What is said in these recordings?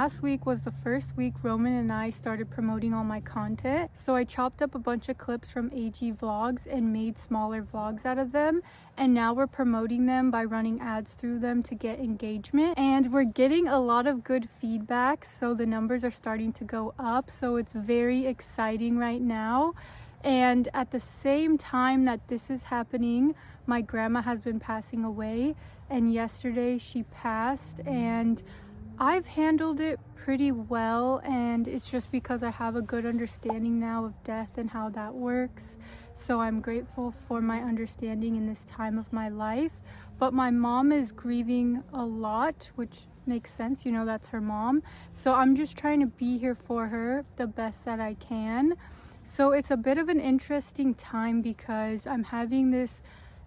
last week was the first week Roman and I started promoting all my content. So I chopped up a bunch of clips from AG Vlogs and made smaller vlogs out of them. And now we're promoting them by running ads through them to get engagement. And we're getting a lot of good feedback, so the numbers are starting to go up. So it's very exciting right now. And at the same time that this is happening, my grandma has been passing away. And yesterday she passed, and I've handled it pretty well, and it's just because I have a good understanding now of death and how that works. So I'm grateful for my understanding in this time of my life. But my mom is grieving a lot, which makes sense, you know, that's her mom. So I'm just trying to be here for her the best that I can. So it's a bit of an interesting time because I'm having this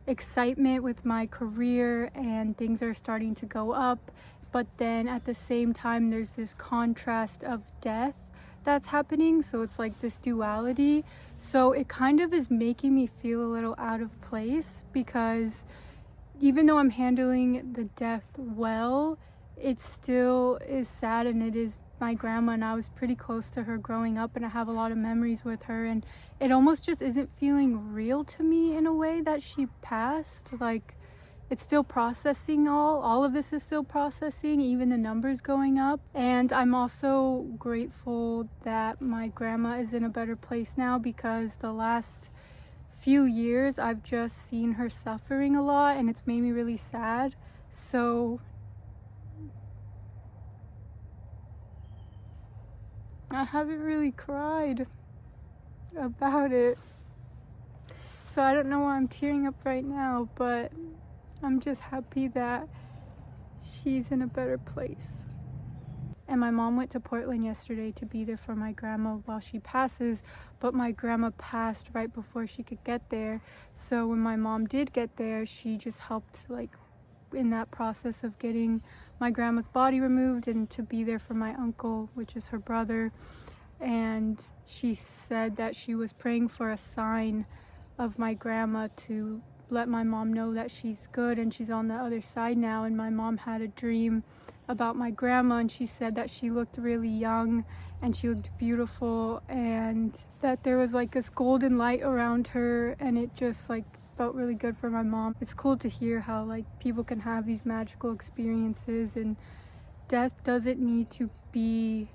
excitement with my career and things are starting to go up. But then at the same time, there's this contrast of death that's happening. So it's like this duality. So it kind of is making me feel a little out of place, because even though I'm handling the death well, it still is sad, and it is my grandma, and I was pretty close to her growing up, and I have a lot of memories with her, and it almost just isn't feeling real to me in a way that she passed. Like, it's still processing all of this is still processing, even the numbers going up. And I'm also grateful that my grandma is in a better place now, because the last few years I've just seen her suffering a lot, and it's made me really sad. So I haven't really cried about it, so I don't know why I'm tearing up right now, but I'm just happy that she's in a better place. And my mom went to Portland yesterday to be there for my grandma while she passes, but my grandma passed right before she could get there. So when my mom did get there, she just helped, like, in that process of getting my grandma's body removed and to be there for my uncle, which is her brother. And she said that she was praying for a sign of my grandma to let my mom know that she's good and she's on the other side now. And my mom had a dream about my grandma, and she said that she looked really young and she looked beautiful, and that there was like this golden light around her, and it just like felt really good for my mom. It's cool to hear how like people can have these magical experiences, and death doesn't need to be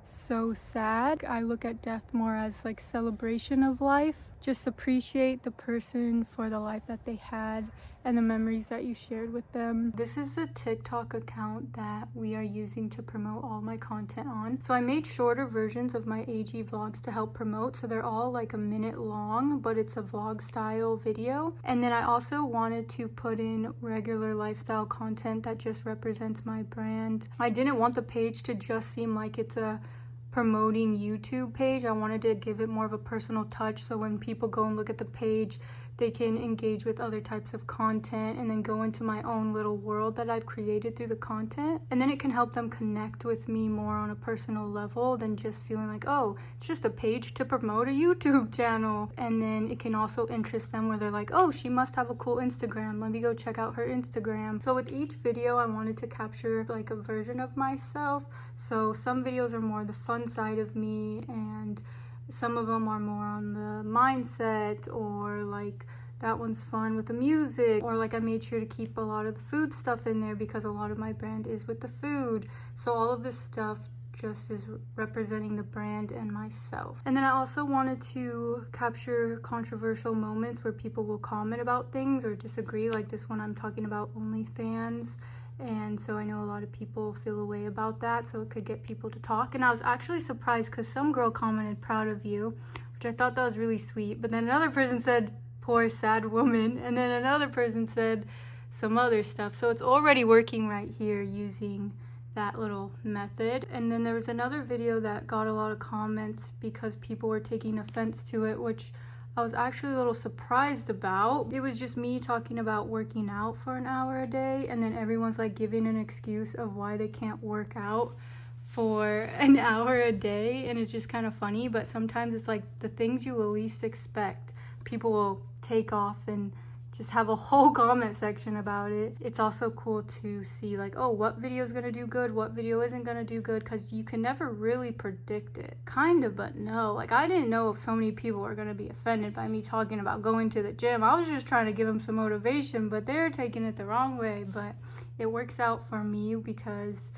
so sad. I look at death more as like celebration of life. Just appreciate the person for the life that they had and the memories that you shared with them. This is the TikTok account that we are using to promote all my content on. So I made shorter versions of my AG vlogs to help promote. So they're all like a minute long, but it's a vlog style video. And then I also wanted to put in regular lifestyle content that just represents my brand. I didn't want the page to just seem like it's a promoting YouTube page. I wanted to give it more of a personal touch, so when people go and look at the page, they can engage with other types of content and then go into my own little world that I've created through the content. And then it can help them connect with me more on a personal level than just feeling like, oh, it's just a page to promote a YouTube channel. And then it can also interest them where they're like, oh, she must have a cool Instagram. Let me go check out her Instagram. So with each video, I wanted to capture like a version of myself. So some videos are more the fun side of me, and some of them are more on the mindset, or like that one's fun with the music, or like I made sure to keep a lot of the food stuff in there because a lot of my brand is with the food. So all of this stuff just is representing the brand and myself. And then I also wanted to capture controversial moments where people will comment about things or disagree, like this one I'm talking about OnlyFans. And so I know a lot of people feel a way about that, so it could get people to talk. And I was actually surprised because some girl commented, proud of you, which I thought that was really sweet. But then another person said, poor sad woman. And then another person said some other stuff. So it's already working right here using that little method. And then there was another video that got a lot of comments because people were taking offense to it, which I was actually a little surprised about. It was just me talking about working out for an hour a day, and then everyone's like giving an excuse of why they can't work out for an hour a day, and it's just kind of funny. But sometimes it's like the things you will least expect, people will take off and just have a whole comment section about it. It's also cool to see like, oh, what video is gonna do good, what video isn't gonna do good, because you can never really predict it. Kind of, but no. Like, I didn't know if so many people were gonna be offended by me talking about going to the gym. I was just trying to give them some motivation, but they're taking it the wrong way. But it works out for me because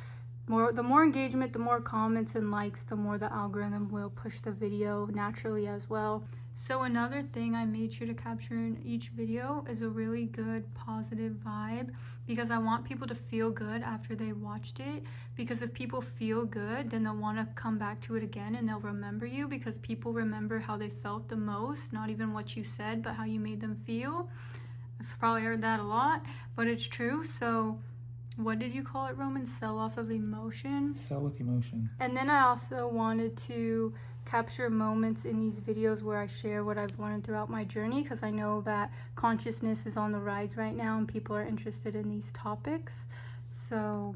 the more engagement, the more comments and likes, the more the algorithm will push the video naturally as well. So another thing I made sure to capture in each video is a really good positive vibe, because I want people to feel good after they watched it. Because if people feel good, then they'll want to come back to it again and they'll remember you, because people remember how they felt the most, not even what you said, but how you made them feel. I've probably heard that a lot, but it's true. So what did you call it, Roman? Sell off of emotion? Sell with emotion. And then I also wanted to capture moments in these videos where I share what I've learned throughout my journey, because I know that consciousness is on the rise right now and people are interested in these topics. So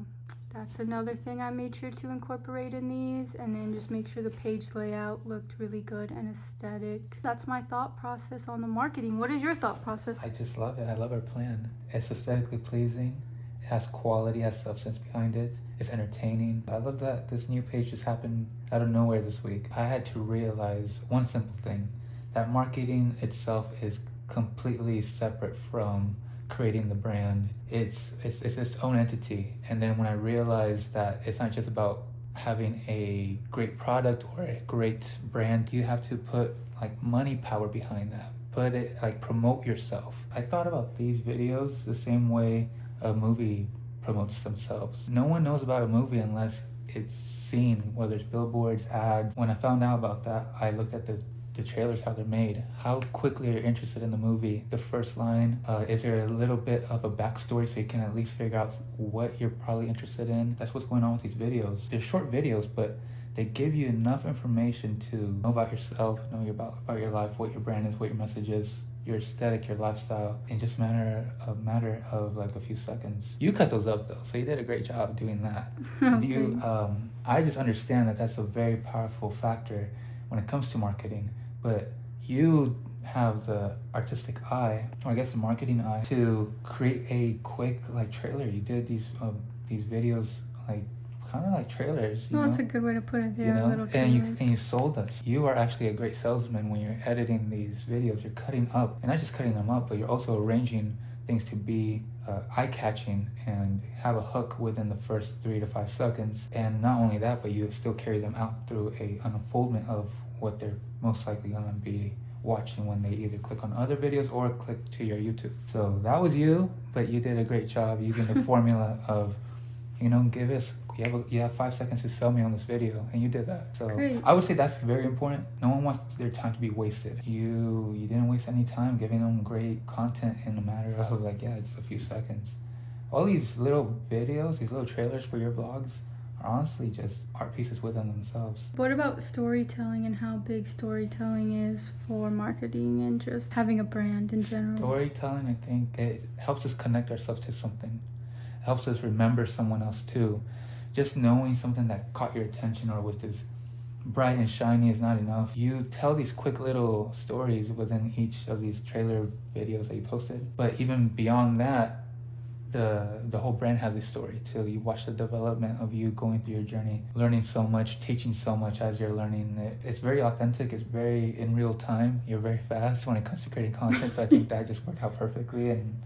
that's another thing I made sure to incorporate in these, and then just make sure the page layout looked really good and aesthetic. That's my thought process on the marketing. What is your thought process? I just love it. I love our plan. It's aesthetically pleasing. It has quality, has substance behind it. It's entertaining. I love that this new page just happened out of nowhere this week. I had to realize one simple thing, that marketing itself is completely separate from creating the brand. It's its own entity. And then when I realized that it's not just about having a great product or a great brand, you have to put like money power behind that. Put it, like, promote yourself. I thought about these videos the same way a movie promotes themselves. No one knows about a movie unless it's seen, whether it's billboards, ads. When I found out about that, I looked at the trailers, how they're made, how quickly you're interested in the movie. The first line, is there a little bit of a backstory so you can at least figure out what you're probably interested in? That's what's going on with these videos. They're short videos, but they give you enough information to know about yourself, know about your life, what your brand is, what your message is, your aesthetic, your lifestyle, in just a matter of like a few seconds. You cut those up though, so you did a great job doing that. Okay. I just understand that that's a very powerful factor when it comes to marketing, but you have the artistic eye, or I guess the marketing eye, to create a quick like trailer. You did these videos like kind of like trailers. Well, that's a good way to put it. Yeah, little trailers. And you sold us. You are actually a great salesman when you're editing these videos. You're cutting up, and not just cutting them up, but you're also arranging things to be eye-catching and have a hook within the first 3 to 5 seconds. And not only that, but you still carry them out through an unfoldment of what they're most likely going to be watching when they either click on other videos or click to your YouTube. So that was you, but you did a great job using the formula of, you have 5 seconds to sell me on this video, and you did that. So great. I would say that's very important. No one wants their time to be wasted. You didn't waste any time giving them great content in a matter of just a few seconds. All these little videos, these little trailers for your vlogs are honestly just art pieces within themselves. What about storytelling and how big storytelling is for marketing and just having a brand in general? Storytelling, I think it helps us connect ourselves to something. It helps us remember someone else too. Just knowing something that caught your attention or was just bright and shiny is not enough. You tell these quick little stories within each of these trailer videos that you posted. But even beyond that, the whole brand has a story too. You watch the development of you going through your journey, learning so much, teaching so much as you're learning it. It's very authentic. It's very in real time. You're very fast when it comes to creating content. So I think that just worked out perfectly. And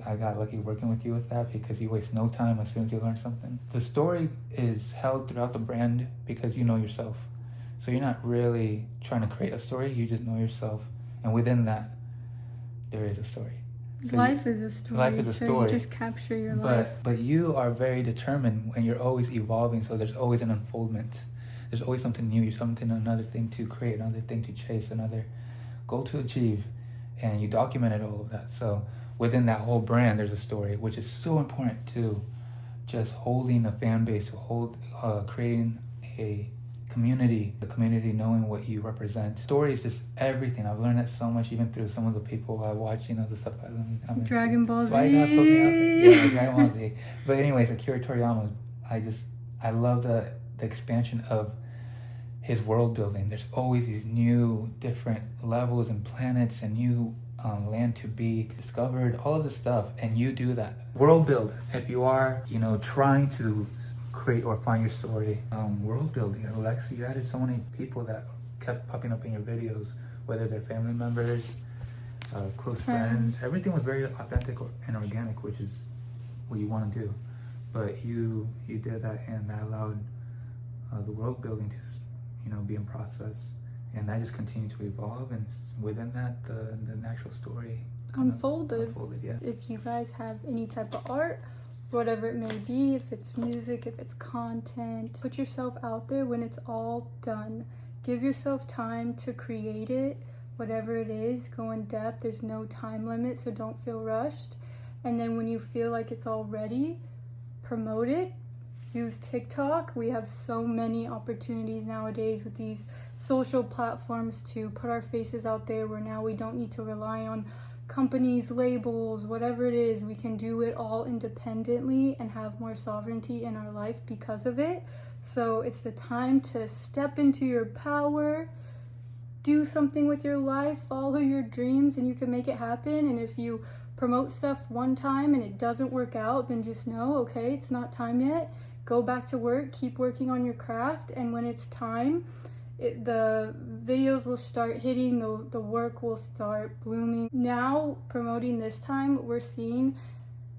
I got lucky working with you with that, because you waste no time as soon as you learn something. The story is held throughout the brand because you know yourself. So you're not really trying to create a story, you just know yourself. And within that, there is a story. So life is a story. Life is a story. You just capture your life. But you are very determined, and you're always evolving, so there's always an unfoldment. There's always something new, another thing to create, another thing to chase, another goal to achieve. And you documented all of that. So within that whole brand, there's a story, which is so important to just holding a fan base, creating a community, the community knowing what you represent. Story is just everything. I've learned that so much, even through some of the people I watch, the stuff I'm Dragon Ball Z. Yeah, Dragon Ball Z. But anyways, Akira Toriyama, I love the expansion of his world building. There's always these new different levels and planets and new land to be discovered, all of this stuff, and you do that. World build. If you are, trying to create or find your story, world building. Alexa, you added so many people that kept popping up in your videos, whether they're family members, close friends. Everything was very authentic and organic, which is what you want to do. But you did that, and that allowed the world building to be in process, and that just continued to evolve, and within that the natural story unfolded. Yeah. If you guys have any type of art, whatever it may be, if it's music, if it's content, put yourself out there. When it's all done, give yourself time to create it. Whatever it is, go in depth. There's no time limit, so don't feel rushed. And then when you feel like it's all ready, promote it. Use TikTok. We have so many opportunities nowadays with these social platforms to put our faces out there, where now we don't need to rely on companies, labels, whatever it is. We can do it all independently and have more sovereignty in our life because of it. So it's the time to step into your power, do something with your life, follow your dreams, and you can make it happen. And if you promote stuff one time and it doesn't work out, then just know, okay, it's not time yet. Go back to work, keep working on your craft, and when it's time, the videos will start hitting, the work will start blooming. Now, promoting this time, we're seeing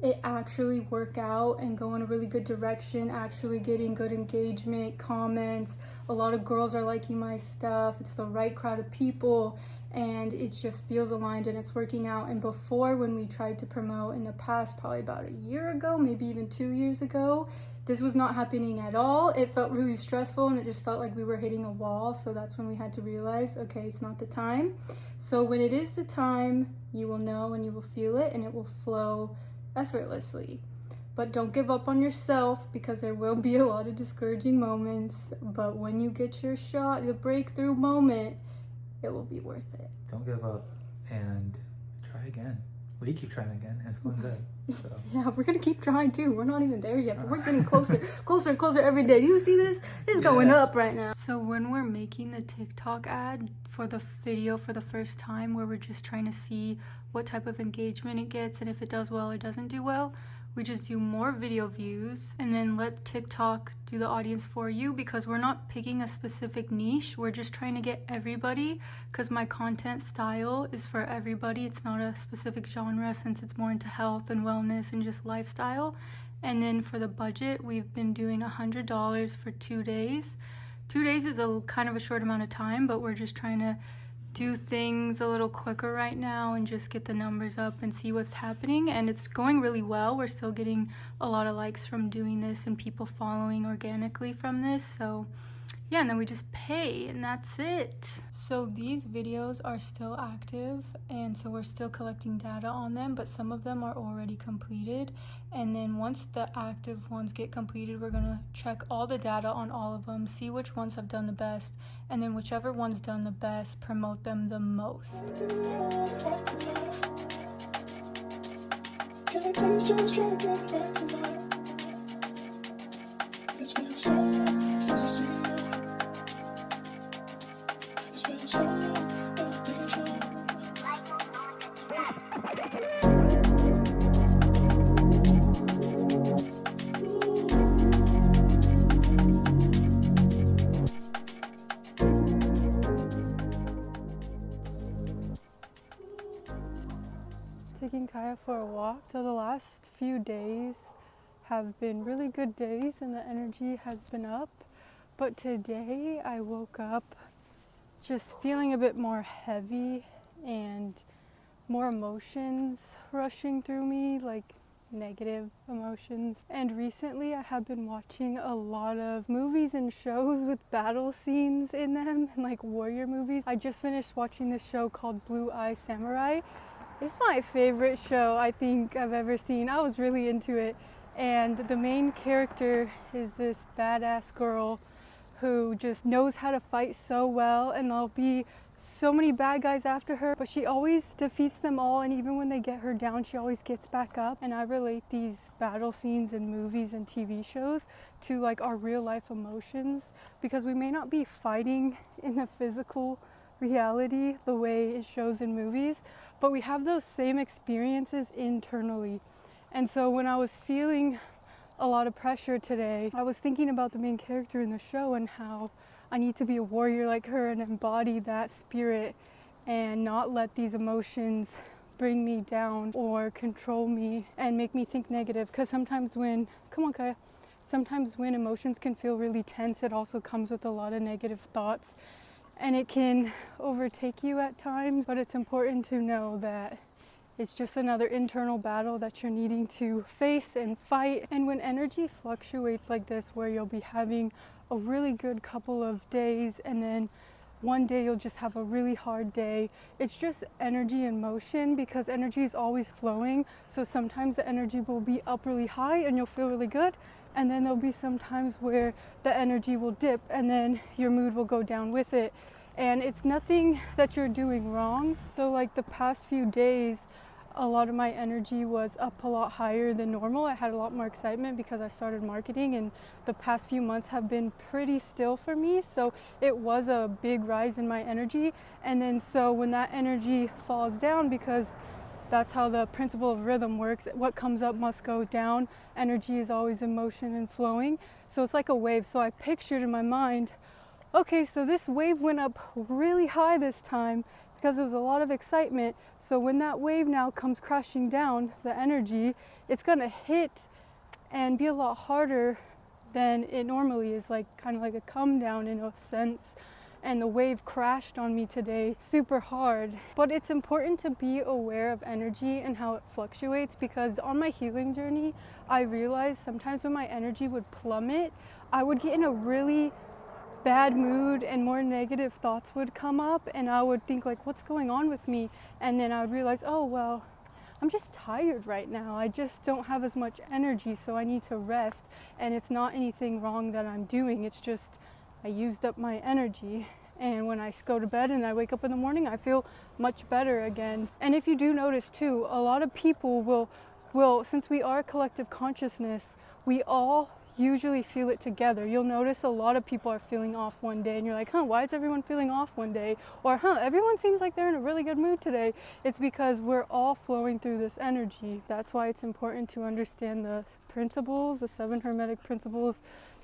it actually work out and go in a really good direction, actually getting good engagement, comments. A lot of girls are liking my stuff. It's the right crowd of people, and it just feels aligned and it's working out. And before, when we tried to promote in the past, probably about a year ago, maybe even 2 years ago, this was not happening at all. It felt really stressful, and it just felt like we were hitting a wall. So that's when we had to realize, okay, it's not the time. So when it is the time, you will know and you will feel it, and it will flow effortlessly. But don't give up on yourself, because there will be a lot of discouraging moments. But when you get your shot, the breakthrough moment, it will be worth it. Don't give up and try again. We keep trying again, and it's going good. So. Yeah, we're gonna keep trying too. We're not even there yet, but we're getting closer, closer and closer every day. Do you see this? It's going up right now. So when we're making the TikTok ad for the video for the first time, where we're just trying to see what type of engagement it gets and if it does well or doesn't do well, we just do more video views and then let TikTok do the audience for you, because we're not picking a specific niche. We're just trying to get everybody, because my content style is for everybody. It's not a specific genre, since it's more into health and wellness and just lifestyle. And then for the budget, we've been doing $100 for 2 days. 2 days is a kind of a short amount of time, but we're just trying to do things a little quicker right now and just get the numbers up and see what's happening. And it's going really well. We're still getting a lot of likes from doing this and people following organically from this. So yeah, and then we just pay, and that's it. So these videos are still active, and so we're still collecting data on them, but some of them are already completed. And then once the active ones get completed, we're gonna check all the data on all of them, see which ones have done the best, and then whichever one's done the best, promote them the most. Can I please just try to get back to life? It's been so long since I see you. It's been so long, but deja. Taking Kaya for a walk. So the last few days have been really good days and the energy has been up. But today I woke up just feeling a bit more heavy and more emotions rushing through me, like negative emotions. And recently I have been watching a lot of movies and shows with battle scenes in them, and like warrior movies. I just finished watching this show called Blue Eye Samurai. It's my favorite show I think I've ever seen. I was really into it. And the main character is this badass girl who just knows how to fight so well, and there'll be so many bad guys after her, but she always defeats them all, and even when they get her down, she always gets back up. And I relate these battle scenes in movies and TV shows to like our real life emotions, because we may not be fighting in the physical reality the way it shows in movies, but we have those same experiences internally. And so when I was feeling a lot of pressure today, I was thinking about the main character in the show and how I need to be a warrior like her and embody that spirit and not let these emotions bring me down or control me and make me think negative. Because sometimes when, come on Kaya, sometimes when emotions can feel really tense, it also comes with a lot of negative thoughts and it can overtake you at times. But it's important to know that it's just another internal battle that you're needing to face and fight. And when energy fluctuates like this, where you'll be having a really good couple of days and then one day you'll just have a really hard day, it's just energy in motion, because energy is always flowing. So sometimes the energy will be up really high and you'll feel really good, and then there'll be some times where the energy will dip and then your mood will go down with it. And it's nothing that you're doing wrong. So like the past few days, a lot of my energy was up a lot higher than normal. I had a lot more excitement because I started marketing, and the past few months have been pretty still for me. So it was a big rise in my energy. And then so when that energy falls down, because that's how the principle of rhythm works, what comes up must go down. Energy is always in motion and flowing. So it's like a wave. So I pictured in my mind, okay, so this wave went up really high this time because there was a lot of excitement. So when that wave now comes crashing down, the energy, it's gonna hit and be a lot harder than it normally is, like kind of like a come down in a sense. And the wave crashed on me today super hard. But it's important to be aware of energy and how it fluctuates, because on my healing journey, I realized sometimes when my energy would plummet, I would get in a really bad mood and more negative thoughts would come up, and I would think like, what's going on with me? And then I would realize, oh well, I'm just tired right now. I just don't have as much energy, so I need to rest. And it's not anything wrong that I'm doing, it's just I used up my energy. And when I go to bed and I wake up in the morning, I feel much better again. And if you do notice too, a lot of people will, since we are a collective consciousness, we all usually feel it together. You'll notice a lot of people are feeling off one day and you're like, why is everyone feeling off one day? Or everyone seems like they're in a really good mood today. It's because we're all flowing through this energy. That's why it's important to understand the principles, the 7 Hermetic Principles,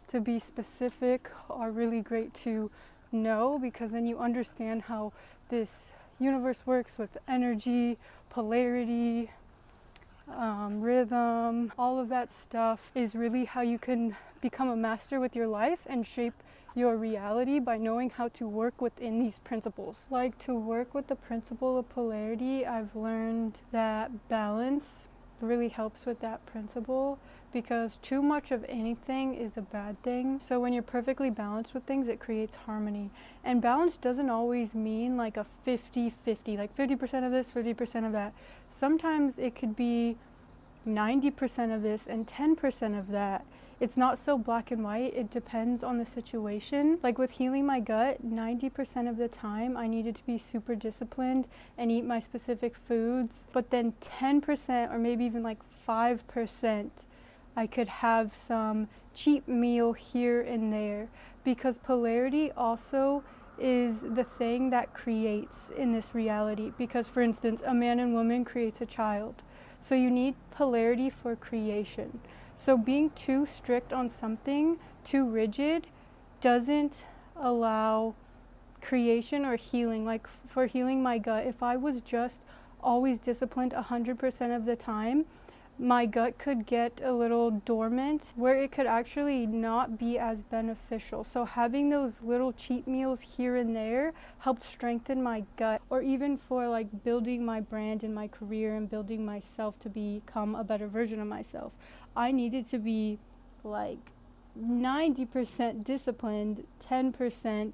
to be specific, are really great to know, because then you understand how this universe works with energy, polarity, rhythm. All of that stuff is really how you can become a master with your life and shape your reality by knowing how to work within these principles. Like, to work with the principle of polarity, I've learned that balance really helps with that principle, because too much of anything is a bad thing. So when you're perfectly balanced with things, it creates harmony. And balance doesn't always mean like a 50-50, like 50% of this, 50% of that. Sometimes it could be 90% of this and 10% of that. It's not so black and white. It depends on the situation. Like with healing my gut, 90% of the time I needed to be super disciplined and eat my specific foods. But then 10% or maybe even like 5%, I could have some cheap meal here and there, because polarity also is the thing that creates in this reality. Because for instance, a man and woman creates a child. So you need polarity for creation. So being too strict on something, too rigid, doesn't allow creation or healing. Like for healing my gut, if I was just always disciplined 100% of the time, my gut could get a little dormant where it could actually not be as beneficial. So having those little cheat meals here and there helped strengthen my gut. Or even for like building my brand and my career and building myself to become a better version of myself, I needed to be like 90% disciplined, 10%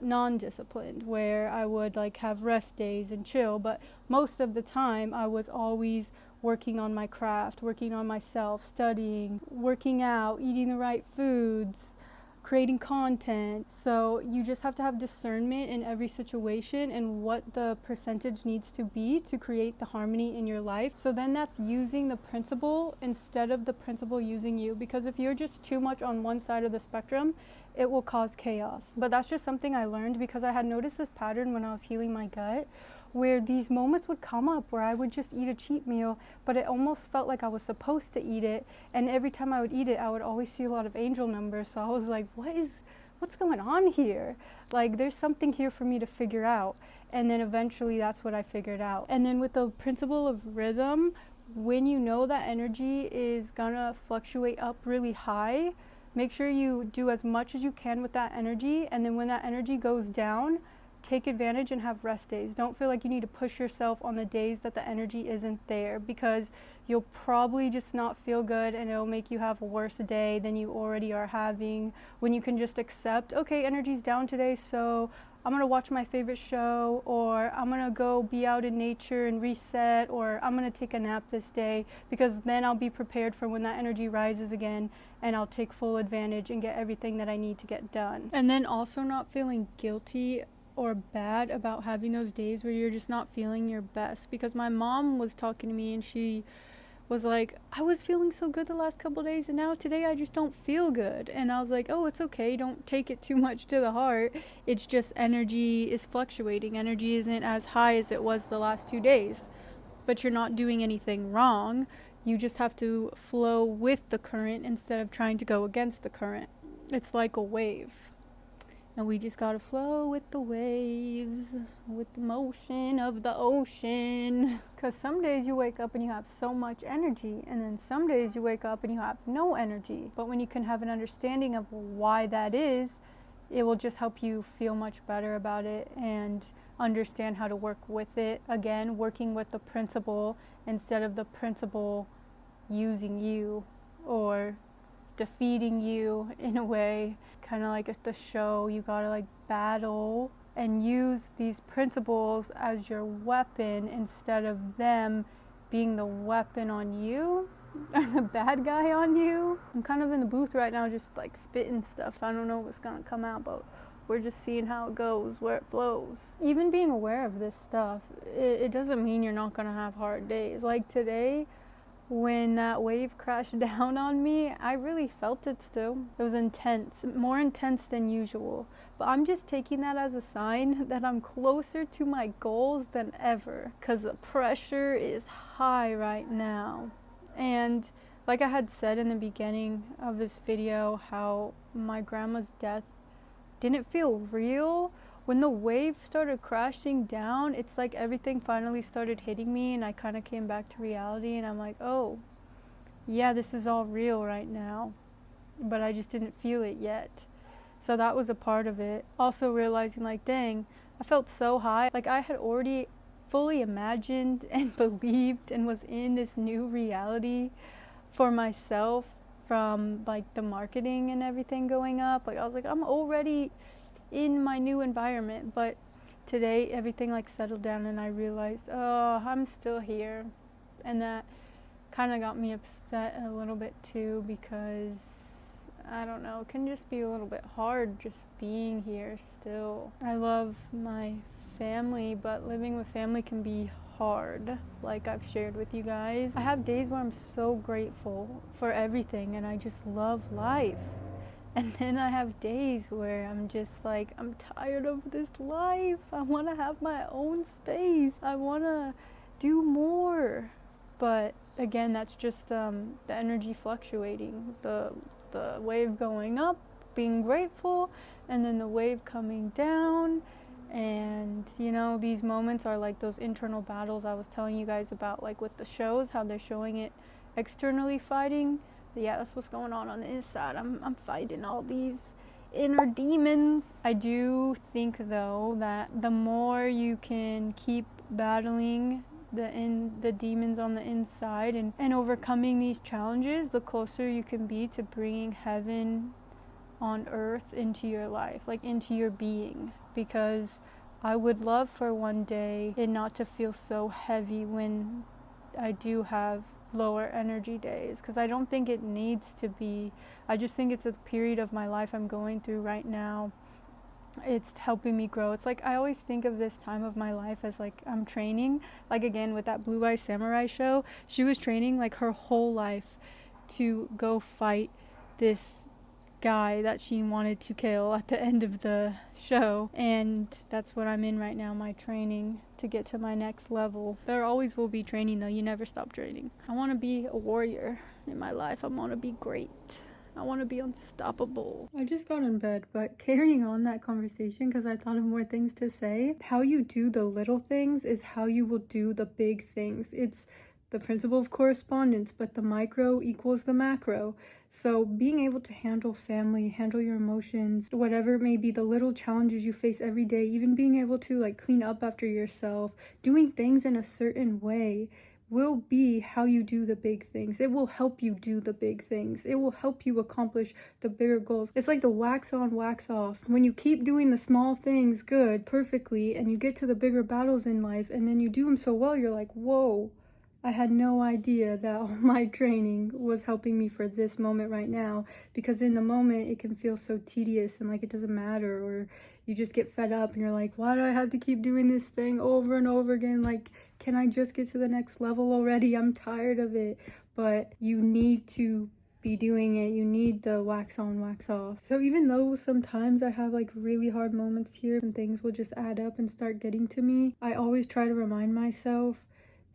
non-disciplined, where I would like have rest days and chill, but most of the time I was always working on my craft, working on myself, studying, working out, eating the right foods, creating content. So you just have to have discernment in every situation and what the percentage needs to be to create the harmony in your life. So then that's using the principle instead of the principle using you, because if you're just too much on one side of the spectrum, it will cause chaos. But that's just something I learned because I had noticed this pattern when I was healing my gut, where these moments would come up where I would just eat a cheat meal, but it almost felt like I was supposed to eat it. And every time I would eat it, I would always see a lot of angel numbers. So I was like, what's going on here? Like, there's something here for me to figure out. And then eventually that's what I figured out. And then with the principle of rhythm, when you know that energy is gonna fluctuate up really high, make sure you do as much as you can with that energy. And then when that energy goes down, take advantage and have rest days. Don't feel like you need to push yourself on the days that the energy isn't there, because you'll probably just not feel good and it'll make you have a worse day than you already are having, when you can just accept, okay, energy's down today, so I'm gonna watch my favorite show, or I'm gonna go be out in nature and reset, or I'm gonna take a nap this day, because then I'll be prepared for when that energy rises again and I'll take full advantage and get everything that I need to get done. And then also not feeling guilty or bad about having those days where you're just not feeling your best, because my mom was talking to me and she was like, I was feeling so good the last couple days and now today I just don't feel good. And I was like, oh, it's okay, don't take it too much to the heart. It's just energy is fluctuating. Energy isn't as high as it was the last 2 days, but you're not doing anything wrong. You just have to flow with the current instead of trying to go against the current. It's like a wave. And we just gotta flow with the waves, with the motion of the ocean. Because some days you wake up and you have so much energy, and then some days you wake up and you have no energy. But when you can have an understanding of why that is, it will just help you feel much better about it and understand how to work with it. Again, working with the principle instead of the principle using you or defeating you in a way. Kind of like at the show, you gotta like battle and use these principles as your weapon instead of them being the weapon on you or the bad guy on you. I'm kind of in the booth right now just like spitting stuff. I don't know what's gonna come out, but we're just seeing how it goes, where it flows. Even being aware of this stuff, it doesn't mean you're not gonna have hard days. Like today, when that wave crashed down on me, I really felt it still. It was intense, more intense than usual. But I'm just taking that as a sign that I'm closer to my goals than ever, because the pressure is high right now. And like I had said in the beginning of this video, how my grandma's death didn't feel real. When the wave started crashing down, it's like everything finally started hitting me and I kind of came back to reality, and I'm like, oh, yeah, this is all real right now, but I just didn't feel it yet. So that was a part of it. Also realizing like, dang, I felt so high. Like I had already fully imagined and believed and was in this new reality for myself from like the marketing and everything going up. Like I was like, I'm already in my new environment. But today everything like settled down and I realized, oh, I'm still here. And that kind of got me upset a little bit too, because I don't know, it can just be a little bit hard just being here still. I love my family, but living with family can be hard, like I've shared with you guys. I have days where I'm so grateful for everything and I just love life. And then I have days where I'm just like, I'm tired of this life. I want to have my own space. I want to do more. But again, that's just the energy fluctuating. The wave going up, being grateful, and then the wave coming down. And you know, these moments are like those internal battles I was telling you guys about, like with the shows, how they're showing it externally fighting. Yeah, that's what's going on the inside. I'm fighting all these inner demons. I do think though that the more you can keep battling the demons on the inside and overcoming these challenges, the closer you can be to bringing heaven on earth into your life, like into your being. Because I would love for one day it not to feel so heavy when I do have lower energy days, because I don't think it needs to be. I just think it's a period of my life I'm going through right now. It's helping me grow. It's like I always think of this time of my life as like I'm training. Like again with that Blue Eye Samurai show, she was training like her whole life to go fight this guy that she wanted to kill at the end of the show, and that's what I'm in right now, my training to get to my next level. There always will be training though, you never stop training. I want to be a warrior in my life. I want to be great. I want to be unstoppable. I just got in bed, but carrying on that conversation because I thought of more things to say. How you do the little things is how you will do the big things. It's the principle of correspondence, but the micro equals the macro. So being able to handle family, handle your emotions, whatever it may be, the little challenges you face every day, even being able to like clean up after yourself, doing things in a certain way will be how you do the big things. It will help you do the big things. It will help you accomplish the bigger goals. It's like the wax on, wax off. When you keep doing the small things good, perfectly, and you get to the bigger battles in life, and then you do them so well, you're like, whoa, I had no idea that all my training was helping me for this moment right now, because in the moment it can feel so tedious and like it doesn't matter, or you just get fed up and you're like, why do I have to keep doing this thing over and over again? Like, can I just get to the next level already? I'm tired of it. But you need to be doing it. You need the wax on, wax off. So even though sometimes I have like really hard moments here and things will just add up and start getting to me, I always try to remind myself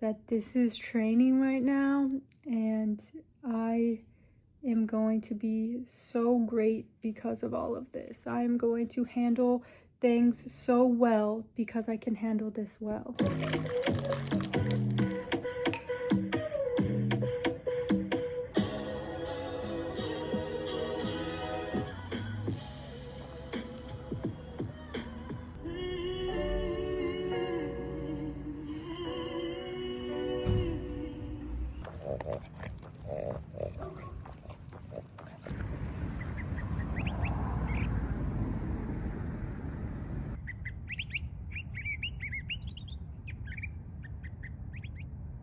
that this is training right now, and I am going to be so great because of all of this. I am going to handle things so well because I can handle this well.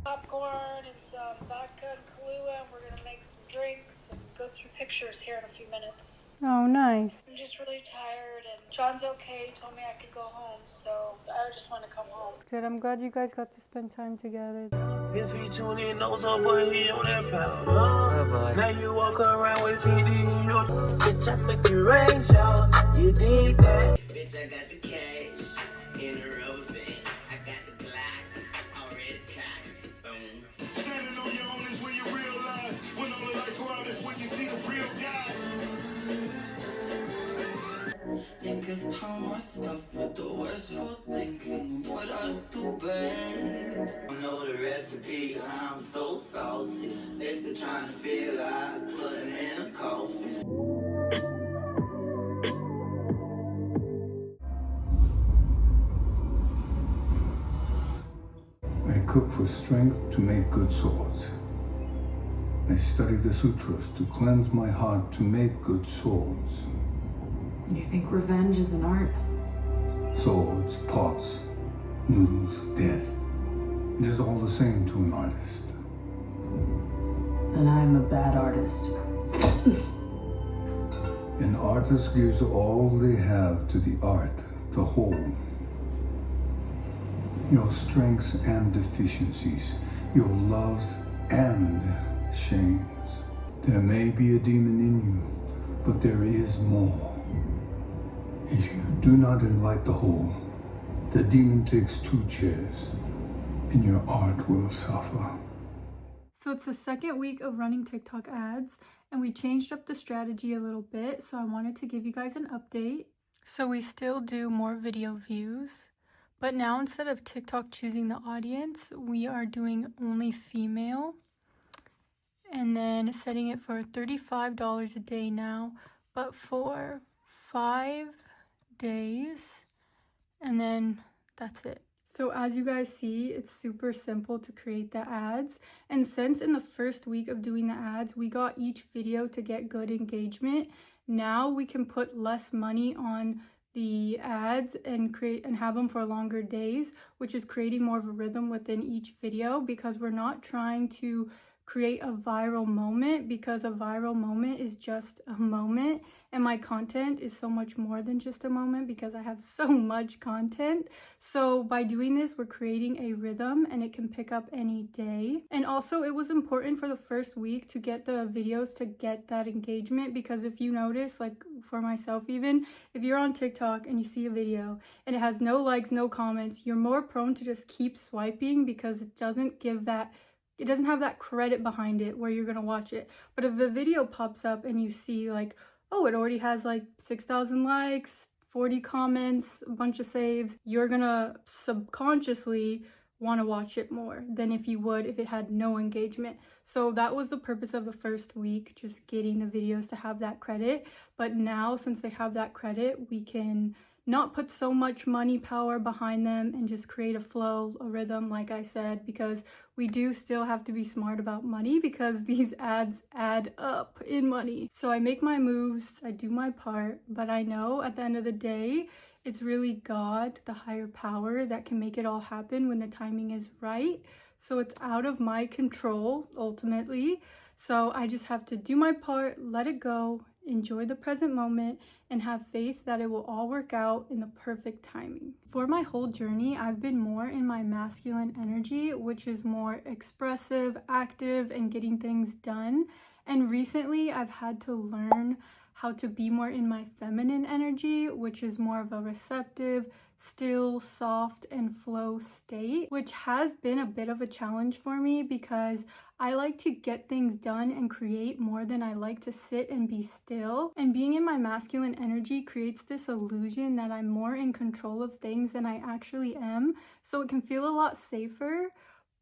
Popcorn and some vodka and Kahlua, and we're gonna make some drinks and go through pictures here in a few minutes. Oh, nice. I'm just really tired, and John's okay. He told me I could go home, so I just want to come home. Good, I'm glad you guys got to spend time together. If he tune in, knows up, but he on that powder. Now you walk around with PD in your bitch, I make you rain shower. You did that. Bitch, I got the cash in a rubber band. I got the Glock already cocked. Boom. Standing on your own is when you realize when all the lights go out is when you see the real guys. Think it's time I stop with the wishful thinking. What us too bad. I know the recipe, I'm so saucy. They still trying to figure out putting in a coffin. I cook for strength to make good swords. I study the sutras to cleanse my heart to make good swords. You think revenge is an art? Swords, pots, noodles, death. It is all the same to an artist. Then I'm a bad artist. An artist gives all they have to the art, the whole. Your strengths and deficiencies, your loves and shames. There may be a demon in you, but there is more. If you do not invite the whole, the demon takes 2 chairs, and your art will suffer. So it's the second week of running TikTok ads, and we changed up the strategy a little bit, so I wanted to give you guys an update. So we still do more video views, but now instead of TikTok choosing the audience, we are doing only female, and then setting it for $35 a day now, but for 5 days, and then that's it. So as you guys see, it's super simple to create the ads, and since in the first week of doing the ads we got each video to get good engagement, now we can put less money on the ads and have them for longer days, which is creating more of a rhythm within each video, because we're not trying to create a viral moment, because a viral moment is just a moment, and my content is so much more than just a moment because I have so much content. So by doing this, we're creating a rhythm and it can pick up any day. And also it was important for the first week to get the videos to get that engagement, because if you notice, like for myself even, if you're on TikTok and you see a video and it has no likes, no comments, you're more prone to just keep swiping because it doesn't have that credit behind it where you're gonna watch it. But if the video pops up and you see like, oh, it already has like 6,000 likes, 40 comments, a bunch of saves, you're gonna subconsciously want to watch it more than if you would if it had no engagement. So that was the purpose of the first week, just getting the videos to have that credit. But now, since they have that credit, we can not put so much money power behind them and just create a flow, a rhythm, like I said, because we do still have to be smart about money because these ads add up in money. So I make my moves, I do my part, but I know at the end of the day, it's really God, the higher power, that can make it all happen when the timing is right. So it's out of my control, ultimately. So I just have to do my part, let it go, enjoy the present moment, and have faith that it will all work out in the perfect timing. For my whole journey, I've been more in my masculine energy, which is more expressive, active, and getting things done. And recently, I've had to learn how to be more in my feminine energy, which is more of a receptive, still, soft, and flow state, which has been a bit of a challenge for me because I like to get things done and create more than I like to sit and be still. And being in my masculine energy creates this illusion that I'm more in control of things than I actually am, so it can feel a lot safer.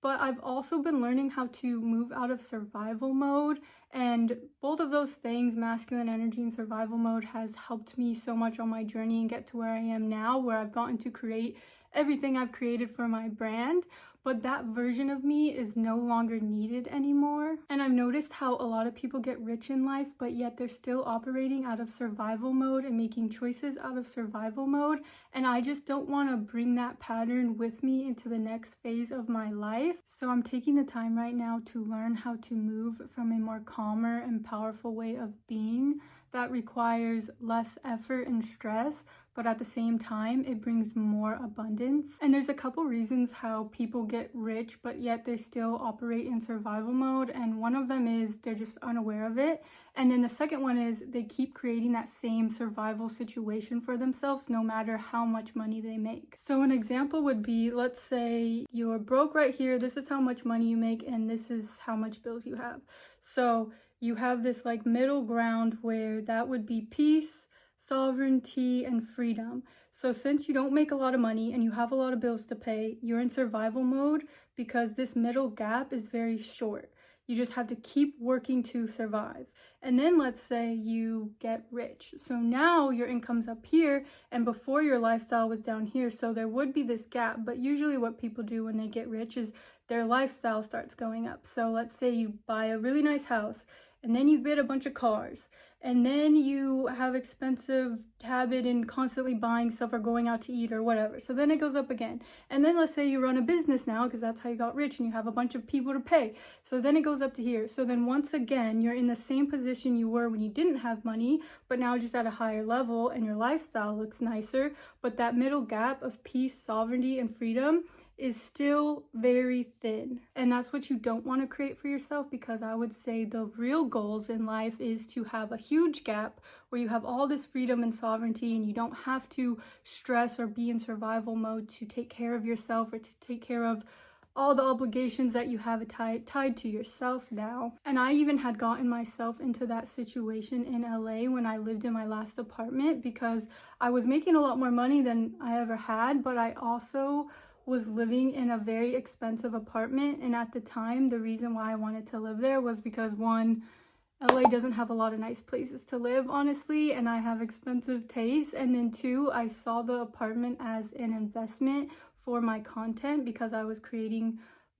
But I've also been learning how to move out of survival mode, and both of those things, masculine energy and survival mode, has helped me so much on my journey and get to where I am now, where I've gotten to create everything I've created for my brand. But that version of me is no longer needed anymore. And I've noticed how a lot of people get rich in life, but yet they're still operating out of survival mode and making choices out of survival mode. And I just don't want to bring that pattern with me into the next phase of my life. So I'm taking the time right now to learn how to move from a more calmer and powerful way of being that requires less effort and stress, but at the same time, it brings more abundance. And there's a couple reasons how people get rich, but yet they still operate in survival mode. And one of them is they're just unaware of it. And then the second one is they keep creating that same survival situation for themselves, no matter how much money they make. So an example would be, let's say you're broke right here. This is how much money you make, and this is how much bills you have. So you have this like middle ground where that would be peace, sovereignty, and freedom. So since you don't make a lot of money and you have a lot of bills to pay, you're in survival mode because this middle gap is very short. You just have to keep working to survive. And then let's say you get rich. So now your income's up here, and before your lifestyle was down here. So there would be this gap, but usually what people do when they get rich is their lifestyle starts going up. So let's say you buy a really nice house, and then you get a bunch of cars, and then you have expensive habit in constantly buying stuff or going out to eat or whatever. So then it goes up again. And then let's say you run a business now because that's how you got rich and you have a bunch of people to pay. So then it goes up to here. So then once again, you're in the same position you were when you didn't have money, but now just at a higher level and your lifestyle looks nicer. But that middle gap of peace, sovereignty, and freedom is still very thin. And that's what you don't want to create for yourself, because I would say the real goals in life is to have a huge gap where you have all this freedom and sovereignty and you don't have to stress or be in survival mode to take care of yourself or to take care of all the obligations that you have tied to yourself now. And I even had gotten myself into that situation in LA when I lived in my last apartment, because I was making a lot more money than I ever had, but I also was living in a very expensive apartment. And at the time, the reason why I wanted to live there was because, one, LA doesn't have a lot of nice places to live, honestly, and I have expensive tastes. And then two, I saw the apartment as an investment for my content because I was creating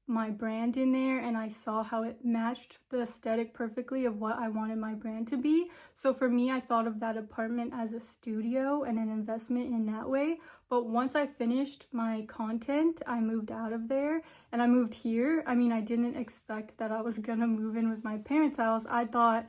my brand in there, and I saw how it matched the aesthetic perfectly of what I wanted my brand to be. So for me, I thought of that apartment as a studio and an investment in that way. But once I finished my content, I moved out of there and I moved here. I mean, I didn't expect that I was gonna move in with my parents' house. I thought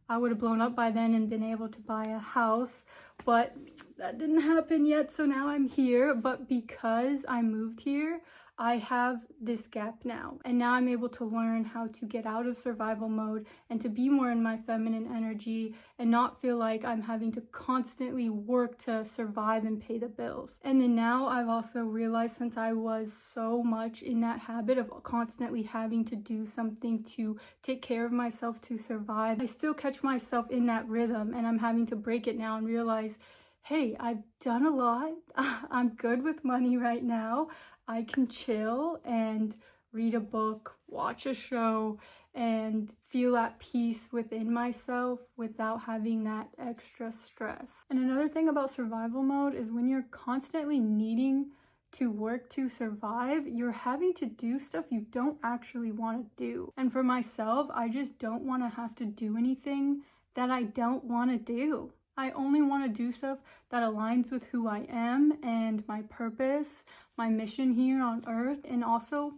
I would have blown up by then and been able to buy a house, but that didn't happen yet. So now I'm here. But because I moved here, I have this gap now, and now I'm able to learn how to get out of survival mode and to be more in my feminine energy and not feel like I'm having to constantly work to survive and pay the bills. And then now I've also realized, since I was so much in that habit of constantly having to do something to take care of myself to survive, I still catch myself in that rhythm, and I'm having to break it now and realize, hey, I've done a lot. I'm good with money right now. I can chill and read a book, watch a show, and feel at peace within myself without having that extra stress. And another thing about survival mode is when you're constantly needing to work to survive, you're having to do stuff you don't actually want to do. And for myself, I just don't want to have to do anything that I don't want to do. I only want to do stuff that aligns with who I am and my purpose, my mission here on earth. And also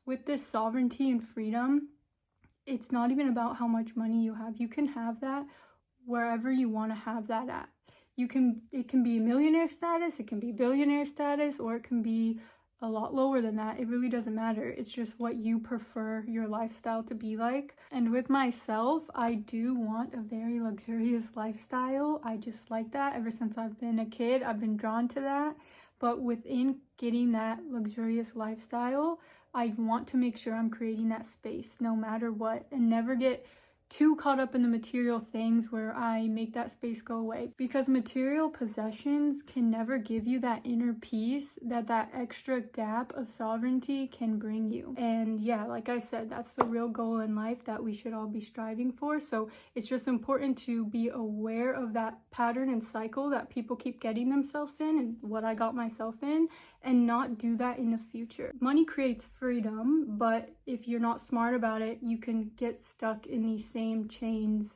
with this sovereignty and freedom, it's not even about how much money you have. You can have that wherever you want to have that at. It can be millionaire status, it can be billionaire status, or it can be a lot lower than that. It really doesn't matter. It's just what you prefer your lifestyle to be like. And with myself, I do want a very luxurious lifestyle. I just like that. Ever since I've been a kid, I've been drawn to that. But within getting that luxurious lifestyle, I want to make sure I'm creating that space no matter what, and never get too caught up in the material things where I make that space go away, because material possessions can never give you that inner peace that extra gap of sovereignty can bring you. And yeah, like I said, that's the real goal in life that we should all be striving for. So it's just important to be aware of that pattern and cycle that people keep getting themselves in, and what I got myself in, and not do that in the future. Money creates freedom, but if you're not smart about it, you can get stuck in these same chains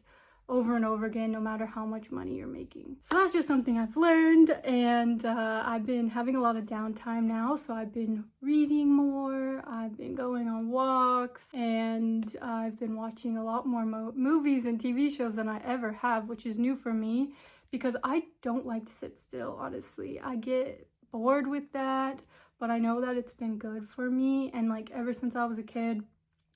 over and over again, no matter how much money you're making. So that's just something I've learned, and I've been having a lot of downtime now, so I've been reading more, I've been going on walks, and I've been watching a lot more movies and TV shows than I ever have, which is new for me because I don't like to sit still, honestly. I get bored with that, but I know that it's been good for me. And like ever since I was a kid,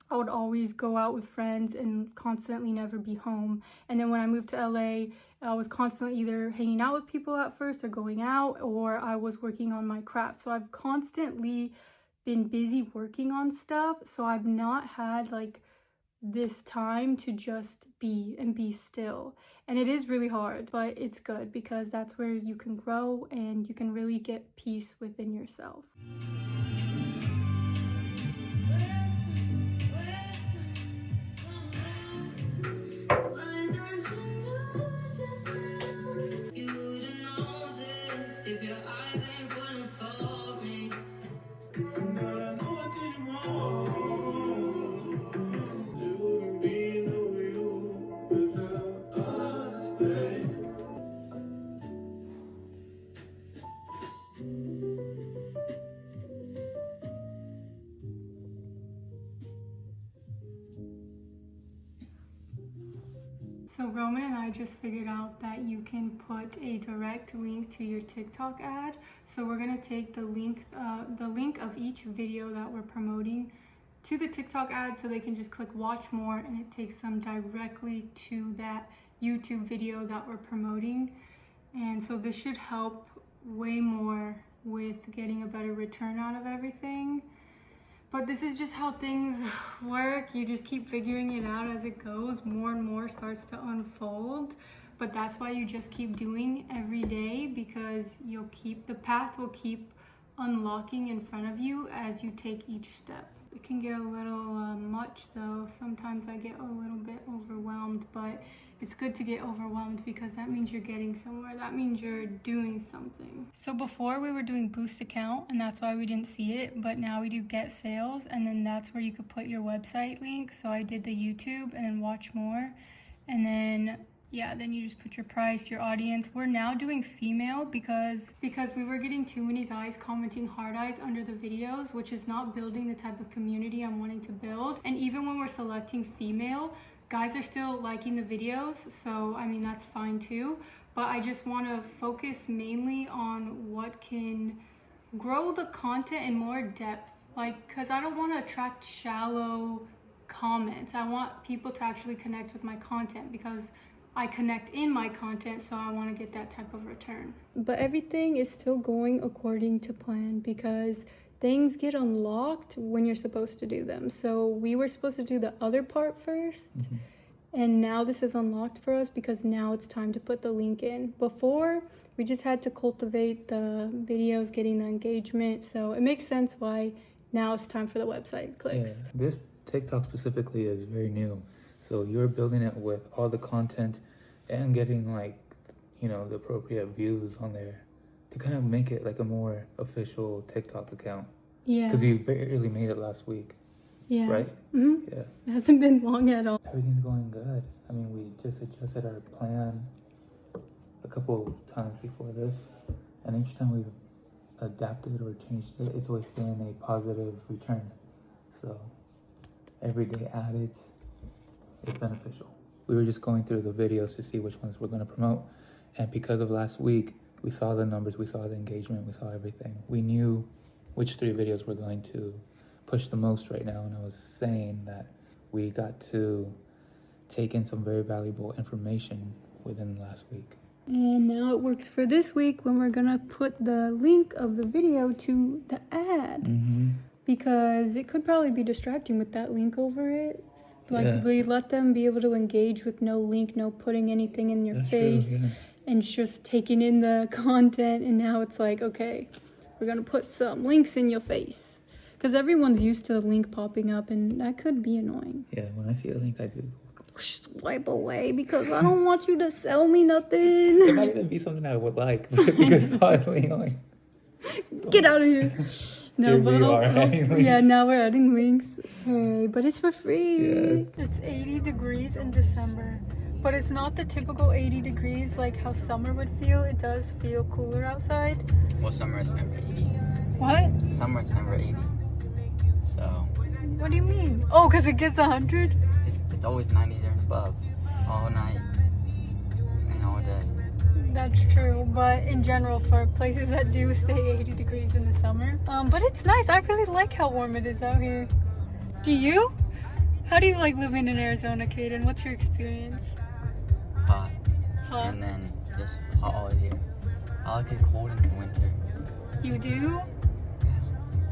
I would always go out with friends and constantly never be home. And then when I moved to LA, I was constantly either hanging out with people at first or going out, or I was working on my craft. So I've constantly been busy working on stuff. So I've not had like this time to just be and be still. And it is really hard, but it's good because that's where you can grow and you can really get peace within yourself. So Roman and I just figured out that you can put a direct link to your TikTok ad. So we're gonna take the link of each video that we're promoting to the TikTok ad, so they can just click watch more, and it takes them directly to that YouTube video that we're promoting. And so this should help way more with getting a better return out of everything. But this is just how things work. You just keep figuring it out as it goes. More and more starts to unfold. But that's why you just keep doing every day, because the path will keep unlocking in front of you as you take each step. It can get a little much though. Sometimes I get a little bit overwhelmed, but it's good to get overwhelmed because that means you're getting somewhere. That means you're doing something. So before we were doing boost account and that's why we didn't see it, but now we do get sales and then that's where you could put your website link. So I did the YouTube and then watch more and then then you just put your price, your audience. We're now doing female because we were getting too many guys commenting hard eyes under the videos, which is not building the type of community I'm wanting to build. And even when we're selecting female, guys are still liking the videos, so I mean that's fine too. But I just want to focus mainly on what can grow the content in more depth, like because I don't want to attract shallow comments. I want people to actually connect with my content because I connect in my content, so I want to get that type of return. But everything is still going according to plan because things get unlocked when you're supposed to do them. So we were supposed to do the other part first, and now this is unlocked for us because now it's time to put the link in. Before, we just had to cultivate the videos, getting the engagement, so it makes sense why now it's time for the website clicks. Yeah, this TikTok specifically is very new. So you're building it with all the content and getting like, you know, the appropriate views on there to kind of make it like a more official TikTok account. Yeah. Because you barely made it last week. Yeah. Right? Mm-hmm. Yeah. It hasn't been long at all. Everything's going good. I mean, we just adjusted our plan a couple of times before this. And each time we've adapted or changed it, it's always been a positive return. So every day added, it's beneficial. We were just going through the videos to see which ones we're going to promote, and because of last week, we saw the numbers, we saw the engagement, we saw everything. We knew which 3 videos we're going to push the most right now, and I was saying that we got to take in some very valuable information within last week. And now it works for this week when we're going to put the link of the video to the ad. Because it could probably be distracting with that link over it. Like we let them be able to engage with no link, no putting anything in your face, and just taking in the content. And now it's like, okay, we're gonna put some links in your face because everyone's used to the link popping up, and that could be annoying. Yeah, when I see a link, I do swipe away because I don't want you to sell me nothing. It might even be something I would like because I'm like, get out of here. No, but now we're adding links. Hey, but it's for free. Yeah. It's 80 degrees in December, but it's not the typical 80 degrees like how summer would feel. It does feel cooler outside. Well, summer is never 80. What? Summer it's never 80. So. What do you mean? Oh, because it gets 100? It's always 90 there and above, all night and all day. That's true, but in general, for places that do stay 80 degrees in the summer. But it's nice. I really like how warm it is out here. Do you? How do you like living in Arizona, Kaden? What's your experience? Hot. And then just hot all year. I like it cold in the winter. You do? Yeah.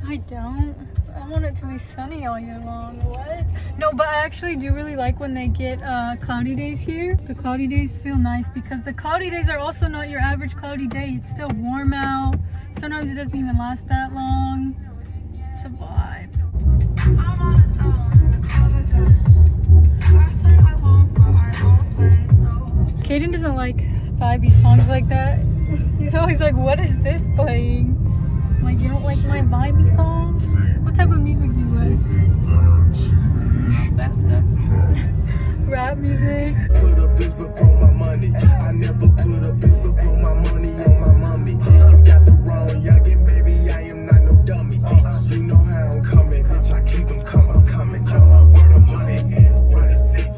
I don't. I want it to be sunny all year long. What? No, but I actually do really like when they get cloudy days here. The cloudy days feel nice because the cloudy days are also not your average cloudy day. It's still warm out. Sometimes it doesn't even last that long. It's a vibe. Kaden doesn't like vibey songs like that. He's always like, what is this playing? I'm like, you don't like my vibey songs? What type of music do you like? That stuff. Rap music. Put a bitch before my money. I never put a bitch before my money on my mommy. You got the wrong youngin', baby. I am not no dummy. You know how I'm coming, bitch. I keep them coming. Where the money is, where the seat.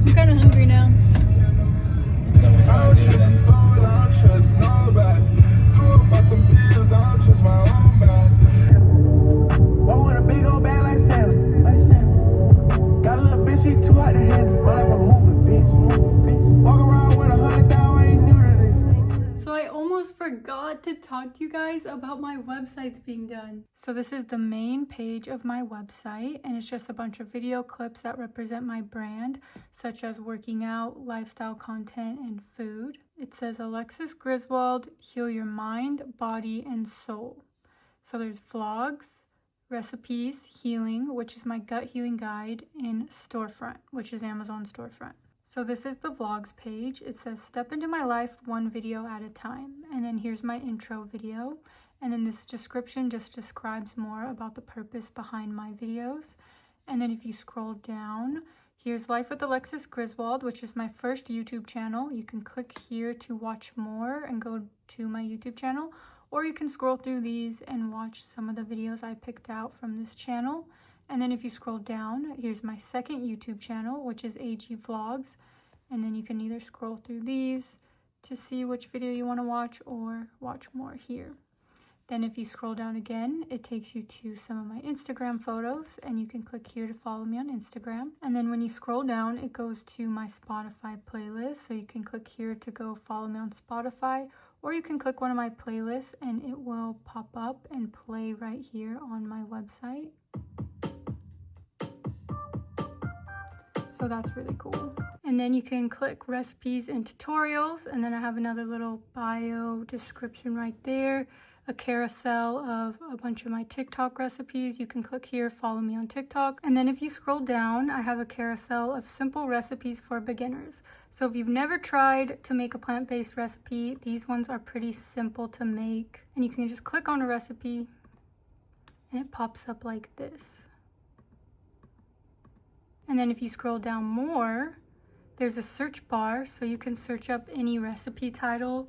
I'm kind of hungry now. I don't trust a soul, I don't trust nobody. Grew up by some bills, I don't trust my own body. Walk with a big old bag like Santa. Got a little bitch, she too hot to handle. My life a moving bitch. Walk around with 100,000, I ain't new to this. So I almost forgot to talk to you guys about my websites being done. So this is the main page of my website, and it's just a bunch of video clips that represent my brand, such as working out, lifestyle content, and food. It says Alexis Griswold, heal your mind, body, and soul. So there's vlogs, recipes, healing, which is my gut healing guide, and storefront, which is Amazon storefront. So this is the vlogs page. It says step into my life one video at a time. And then here's my intro video. And then this description just describes more about the purpose behind my videos. And then if you scroll down, here's Life with Alexis Griswold, which is my first YouTube channel. You can click here to watch more and go to my YouTube channel, or you can scroll through these and watch some of the videos I picked out from this channel. And then if you scroll down, here's my second YouTube channel, which is AG Vlogs. And then you can either scroll through these to see which video you want to watch or watch more here. Then if you scroll down again, it takes you to some of my Instagram photos, and you can click here to follow me on Instagram. And then when you scroll down, it goes to my Spotify playlist. So you can click here to go follow me on Spotify, or you can click one of my playlists and it will pop up and play right here on my website. So that's really cool. And then you can click recipes and tutorials, and then I have another little bio description right there, a carousel of a bunch of my TikTok recipes. You can click here, follow me on TikTok. And then if you scroll down, I have a carousel of simple recipes for beginners. So if you've never tried to make a plant-based recipe, these ones are pretty simple to make. And you can just click on a recipe and it pops up like this. And then if you scroll down more, there's a search bar, so you can search up any recipe title.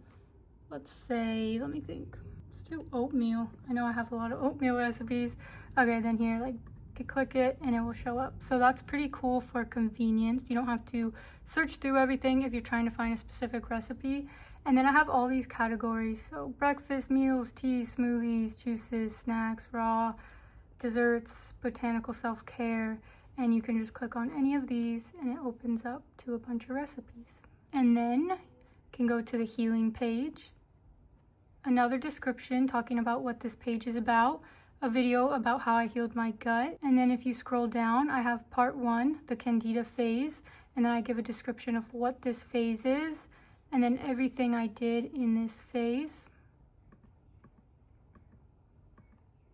Let's say, let me think. Let's do oatmeal. I know I have a lot of oatmeal recipes. Okay, then here, like, you click it and it will show up. So that's pretty cool for convenience. You don't have to search through everything if you're trying to find a specific recipe. And then I have all these categories. So breakfast, meals, teas, smoothies, juices, snacks, raw, desserts, botanical self-care. And you can just click on any of these and it opens up to a bunch of recipes. And then you can go to the healing page. Another description talking about what this page is about. A video about how I healed my gut. And then if you scroll down, I have part 1, the Candida phase. And then I give a description of what this phase is. And then everything I did in this phase.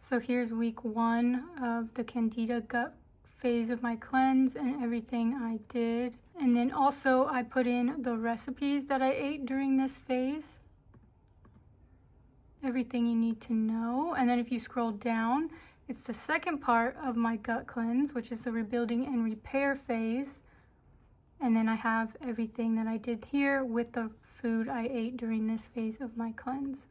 So here's week 1 of the Candida gut phase of my cleanse and everything I did. And then also I put in the recipes that I ate during this phase. Everything you need to know. And then if you scroll down, it's the second part of my gut cleanse, which is the rebuilding and repair phase. And then I have everything that I did here with the food I ate during this phase of my cleanse.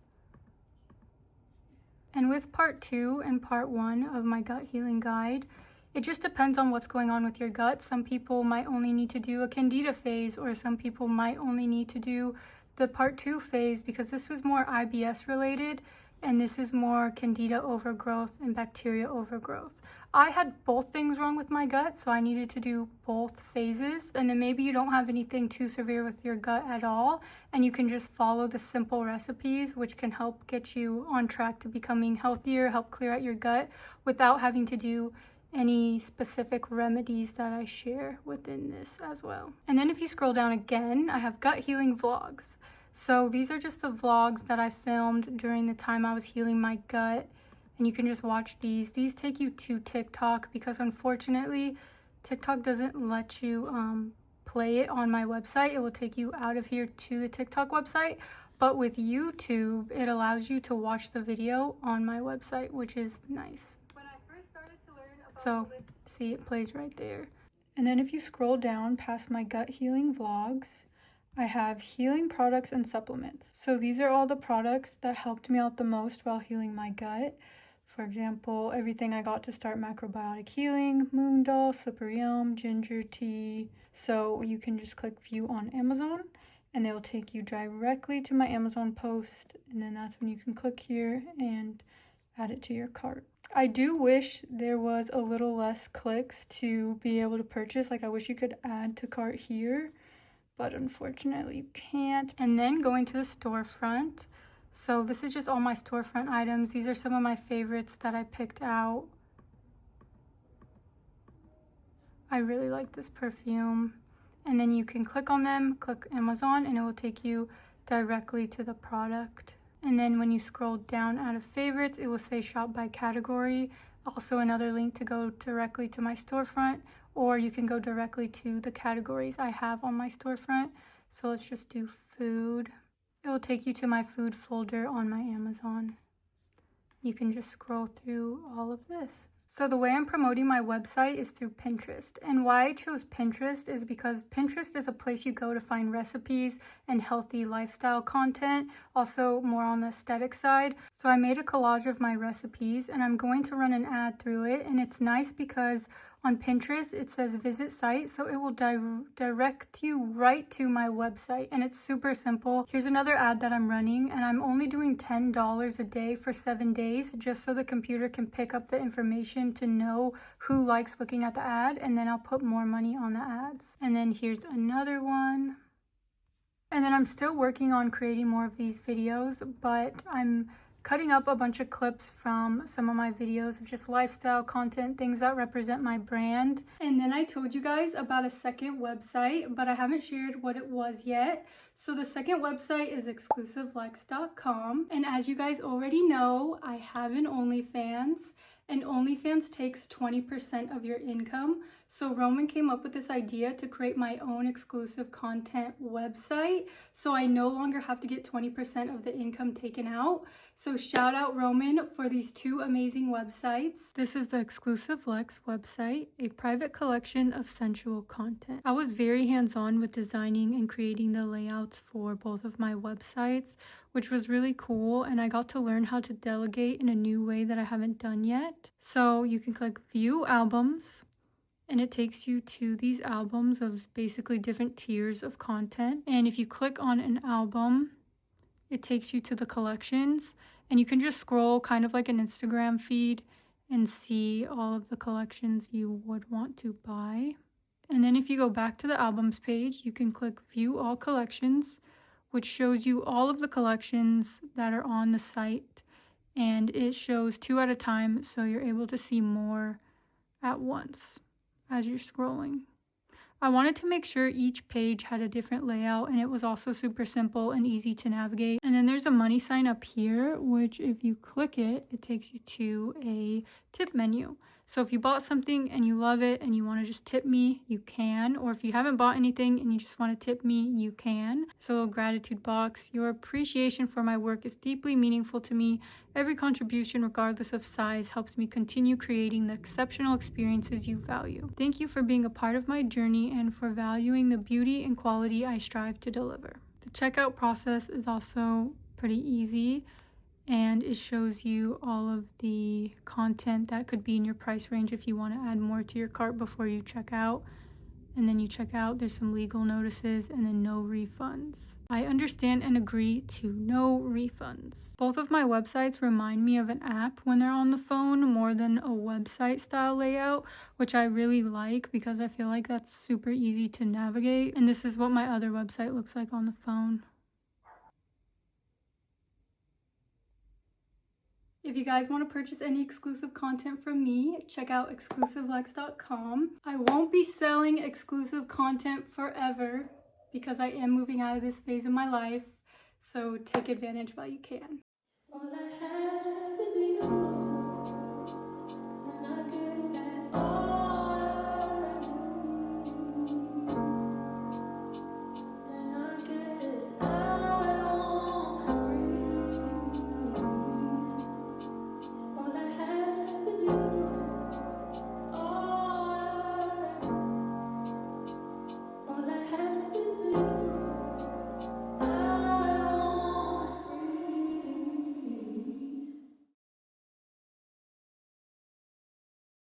And with part 2 and part 1 of my gut healing guide, it just depends on what's going on with your gut. Some people might only need to do a Candida phase, or some people might only need to do the part 2 phase, because this was more IBS related and this is more Candida overgrowth and bacteria overgrowth. I had both things wrong with my gut, so I needed to do both phases. And then maybe you don't have anything too severe with your gut at all, and you can just follow the simple recipes, which can help get you on track to becoming healthier, help clear out your gut without having to do any specific remedies that I share within this as well. And then if you scroll down again, I have gut healing vlogs. So these are just the vlogs that I filmed during the time I was healing my gut, and you can just watch these. These take you to TikTok because unfortunately TikTok doesn't let you play it on my website. It will take you out of here to the TikTok website, but with YouTube it allows you to watch the video on my website, which is nice. So see, it plays right there. And then if you scroll down past my gut healing vlogs, I have healing products and supplements. So these are all the products that helped me out the most while healing my gut. For example, everything I got to start macrobiotic healing, moondal, slippery elm, ginger tea. So you can just click view on Amazon and they will take you directly to my Amazon post. And then that's when you can click here and add it to your cart. I do wish there was a little less clicks to be able to purchase. Like, I wish you could add to cart here, but unfortunately you can't. And then going to the storefront. So this is just all my storefront items. These are some of my favorites that I picked out. I really like this perfume. And then you can click on them, click Amazon, and it will take you directly to the product. And then when you scroll down out of favorites, it will say shop by category. Also another link to go directly to my storefront, or you can go directly to the categories I have on my storefront. So let's just do food. It will take you to my food folder on my Amazon. You can just scroll through all of this. So the way I'm promoting my website is through Pinterest. And why I chose Pinterest is because Pinterest is a place you go to find recipes and healthy lifestyle content, also more on the aesthetic side. So I made a collage of my recipes and I'm going to run an ad through it. And it's nice because on Pinterest, it says visit site, so it will direct you right to my website, and it's super simple. Here's another ad that I'm running, and I'm only doing $10 a day for 7 days, just so the computer can pick up the information to know who likes looking at the ad, and then I'll put more money on the ads. And then here's another one. And then I'm still working on creating more of these videos, but I'm cutting up a bunch of clips from some of my videos of just lifestyle content, things that represent my brand. And then I told you guys about a second website, but I haven't shared what it was yet. So the second website is exclusivelex.com. And as you guys already know, I have an OnlyFans, and OnlyFans takes 20% of your income. So Roman came up with this idea to create my own exclusive content website, so I no longer have to get 20% of the income taken out. So shout out Roman for these two amazing websites. This is the Exclusive Lex website, a private collection of sensual content. I was very hands-on with designing and creating the layouts for both of my websites, which was really cool, and I got to learn how to delegate in a new way that I haven't done yet. So you can click view albums, and it takes you to these albums of basically different tiers of content. And if you click on an album, it takes you to the collections, and you can just scroll kind of like an Instagram feed and see all of the collections you would want to buy. And then if you go back to the albums page, you can click view all collections, which shows you all of the collections that are on the site, and it shows 2 at a time, so you're able to see more at once as you're scrolling. I wanted to make sure each page had a different layout, and it was also super simple and easy to navigate. And then there's a money sign up here, which if you click it, it takes you to a tip menu. So if you bought something and you love it and you want to just tip me, you can. Or if you haven't bought anything and you just want to tip me, you can. It's a little gratitude box. Your appreciation for my work is deeply meaningful to me. Every contribution, regardless of size, helps me continue creating the exceptional experiences you value. Thank you for being a part of my journey and for valuing the beauty and quality I strive to deliver. The checkout process is also pretty easy, and it shows you all of the content that could be in your price range if you want to add more to your cart before you check out. And then you check out, there's some legal notices, and then no refunds. I understand and agree to no refunds. Both of my websites remind me of an app when they're on the phone more than a website style layout, which I really like because I feel like that's super easy to navigate. And this is what my other website looks like on the phone. If you guys want to purchase any exclusive content from me, check out exclusivelex.com. I won't be selling exclusive content forever because I am moving out of this phase of my life, so take advantage while you can. All I have is you, and I guess that's all.